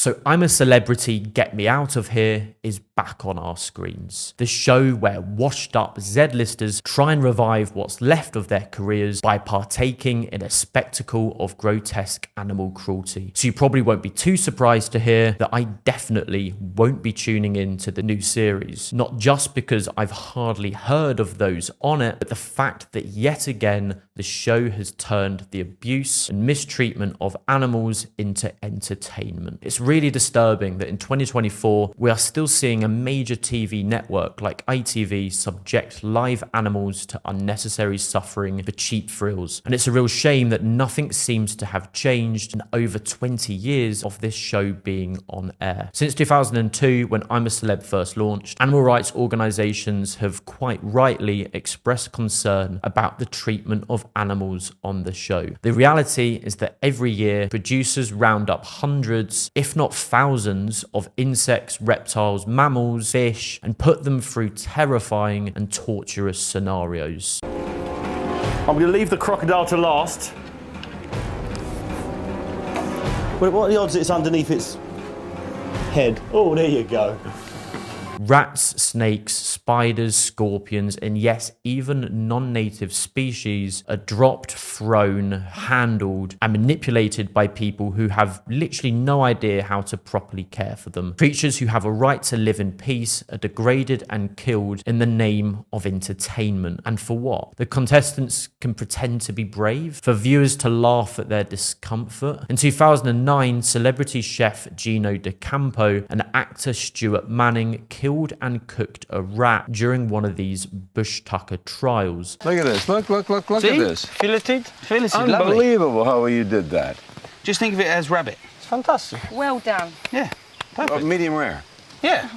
So I'm a Celebrity, Get Me Out of Here is back on our screens. The show where washed up Z-listers try and revive what's left of their careers by partaking in a spectacle of grotesque animal cruelty. So you probably won't be too surprised to hear that I definitely won't be tuning in to the new series. Not just because I've hardly heard of those on it, but the fact that yet again the show has turned the abuse and mistreatment of animals into entertainment. It's really disturbing that in 2024 we are still seeing a major TV network like ITV subject live animals to unnecessary suffering for cheap thrills. And it's a real shame that nothing seems to have changed in over 20 years of this show being on air. Since 2002, when I'm a Celeb first launched, animal rights organisations have quite rightly expressed concern about the treatment of animals on the show. The reality is that every year producers round up hundreds, if not thousands, of insects, reptiles, mammals, fish, and put them through terrifying and torturous scenarios. I'm going to leave the crocodile to last. What are the odds it's underneath its head? Oh, there you go. Rats, snakes, spiders, scorpions, and yes, even non-native species are dropped, thrown, handled, and manipulated by people who have literally no idea how to properly care for them. Creatures who have a right to live in peace are degraded and killed in the name of entertainment. And for what? The contestants can pretend to be brave, for viewers to laugh at their discomfort. In 2009, celebrity chef Gino D'Acampo and actor Stuart Manning killed and cooked a rat during one of these bush tucker trials. Look at this. Look at this. Filleted, Unbelievable how you did that. Just think of it as rabbit. It's fantastic. Well done. Yeah, perfect. Medium rare. Yeah.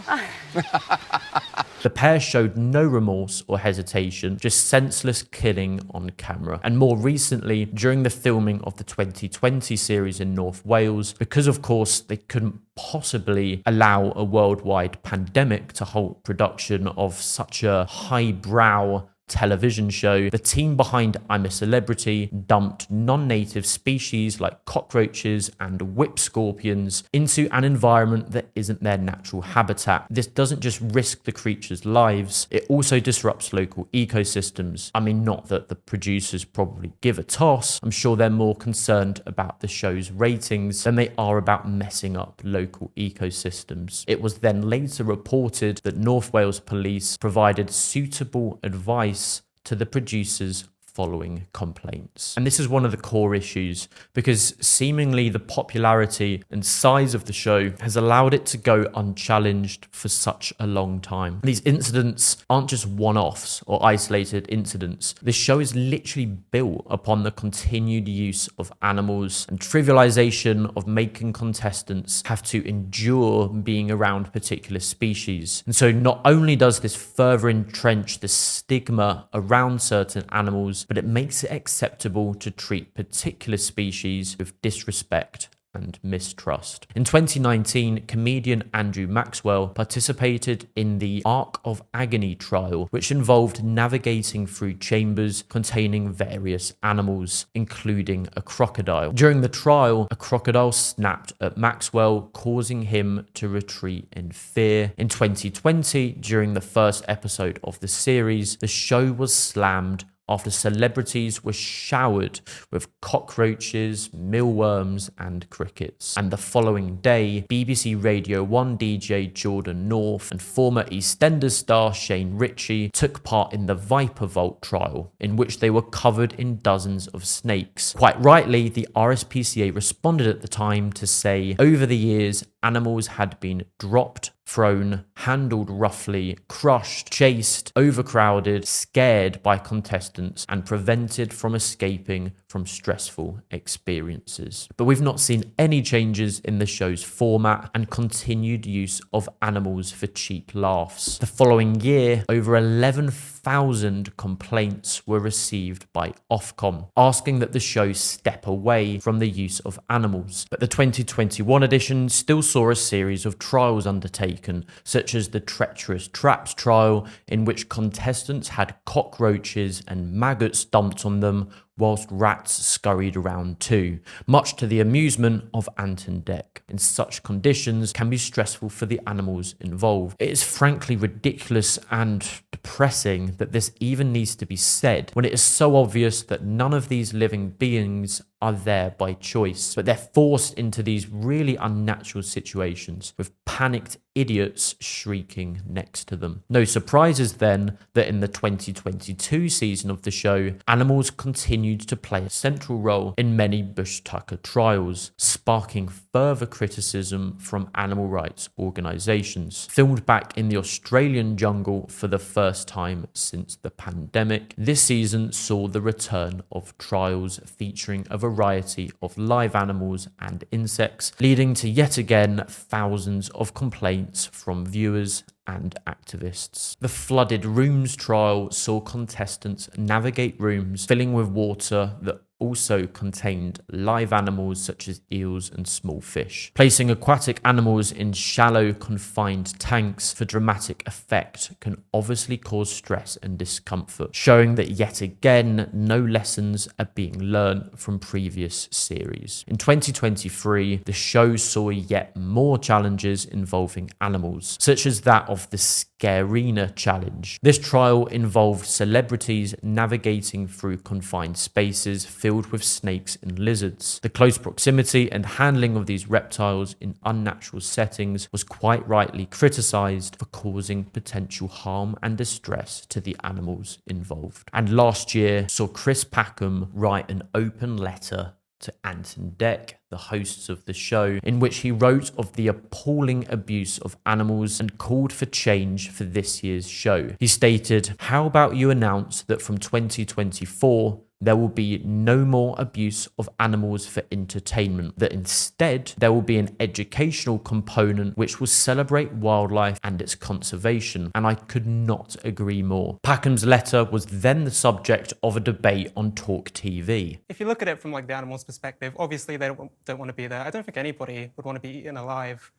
The pair showed no remorse or hesitation, just senseless killing on camera. And more recently, during the filming of the 2020 series in North Wales, because of course they couldn't possibly allow a worldwide pandemic to halt production of such a highbrow television show, the team behind I'm a Celebrity dumped non-native species like cockroaches and whip scorpions into an environment that isn't their natural habitat. This doesn't just risk the creatures' lives, it also disrupts local ecosystems. I mean, not that the producers probably give a toss. I'm sure they're more concerned about the show's ratings than they are about messing up local ecosystems. It was then later reported that North Wales police provided suitable advice to the producers following complaints. And this is one of the core issues, because seemingly the popularity and size of the show has allowed it to go unchallenged for such a long time. These incidents aren't just one-offs or isolated incidents. The show is literally built upon the continued use of animals and trivialization of making contestants have to endure being around particular species. And so not only does this further entrench the stigma around certain animals, but it makes it acceptable to treat particular species with disrespect and mistrust. In 2019, comedian Andrew Maxwell participated in the Arc of Agony trial, which involved navigating through chambers containing various animals, including a crocodile. During the trial, a crocodile snapped at Maxwell, causing him to retreat in fear. In 2020, during the first episode of the series, the show was slammed after celebrities were showered with cockroaches, mealworms, and crickets. And the following day, BBC Radio 1 DJ Jordan North and former EastEnders star Shane Ritchie took part in the Viper Vault trial, in which they were covered in dozens of snakes. Quite rightly, the RSPCA responded at the time to say, over the years, animals had been dropped, thrown, handled roughly, crushed, chased, overcrowded, scared by contestants, and prevented from escaping from stressful experiences. But we've not seen any changes in the show's format and continued use of animals for cheap laughs. The following year, over 11,000 complaints were received by Ofcom, asking that the show step away from the use of animals. But the 2021 edition still saw a series of trials undertaken, such as the Treacherous Traps trial, in which contestants had cockroaches and maggots dumped on them whilst rats scurried around too, much to the amusement of Ant and Dec. In such conditions can be stressful for the animals involved. It is frankly ridiculous and depressing that this even needs to be said when it is so obvious that none of these living beings are there by choice, but they're forced into these really unnatural situations with panicked idiots shrieking next to them. No surprises then that in the 2022 season of the show, animals continued to play a central role in many bush tucker trials, sparking further criticism from animal rights organisations. Filmed back in the Australian jungle for the first time since the pandemic, this season saw the return of trials featuring a variety of live animals and insects, leading to yet again thousands of complaints from viewers and activists. The flooded rooms trial saw contestants navigate rooms filling with water that also contained live animals such as eels and small fish. Placing aquatic animals in shallow, confined tanks for dramatic effect can obviously cause stress and discomfort, showing that yet again, no lessons are being learned from previous series. In 2023, the show saw yet more challenges involving animals, such as that of the Scarina challenge. This trial involved celebrities navigating through confined spaces filled with snakes and lizards. The close proximity and handling of these reptiles in unnatural settings was quite rightly criticised for causing potential harm and distress to the animals involved. And last year saw Chris Packham write an open letter to Ant and Dec, the hosts of the show, in which he wrote of the appalling abuse of animals and called for change for this year's show. He stated, "How about you announce that from 2024, there will be no more abuse of animals for entertainment, that instead there will be an educational component which will celebrate wildlife and its conservation," and I could not agree more. Packham's letter was then the subject of a debate on Talk TV. If you look at it from like the animal's perspective, obviously they don't want to be there. I don't think anybody would want to be eaten alive.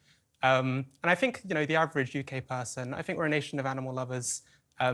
And I think, you know, the average UK person, I think we're a nation of animal lovers.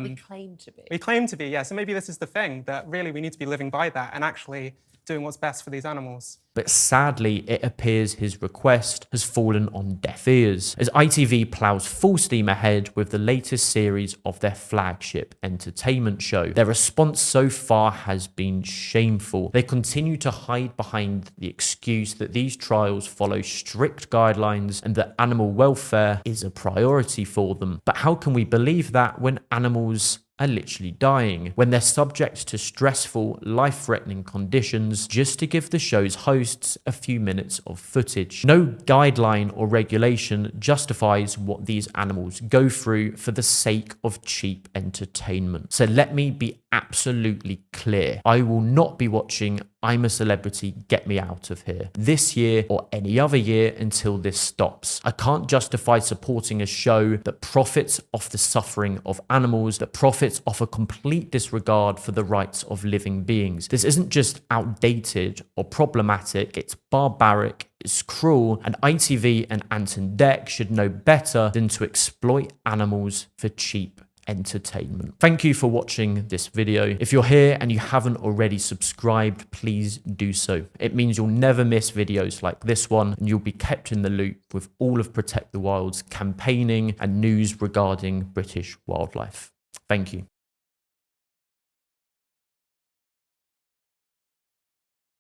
We claim to be. We claim to be, yeah. So maybe this is the thing, that really we need to be living by that and actually doing what's best for these animals. But sadly, it appears his request has fallen on deaf ears, as ITV ploughs full steam ahead with the latest series of their flagship entertainment show. Their response so far has been shameful. They continue to hide behind the excuse that these trials follow strict guidelines and that animal welfare is a priority for them. But how can we believe that when animals are literally dying, when they're subject to stressful, life-threatening conditions, just to give the show's hosts a few minutes of footage? No guideline or regulation justifies what these animals go through for the sake of cheap entertainment. So let me be absolutely clear. I will not be watching I'm a Celebrity, Get Me Out of Here this year or any other year until this stops. I can't justify supporting a show that profits off the suffering of animals, that profits off a complete disregard for the rights of living beings. This isn't just outdated or problematic, it's barbaric, it's cruel, and ITV and Ant and Dec should know better than to exploit animals for cheap entertainment. Thank you for watching this video. If you're here and you haven't already subscribed, please do so. It means you'll never miss videos like this one, and you'll be kept in the loop with all of Protect the Wild's campaigning and news regarding British wildlife. Thank you.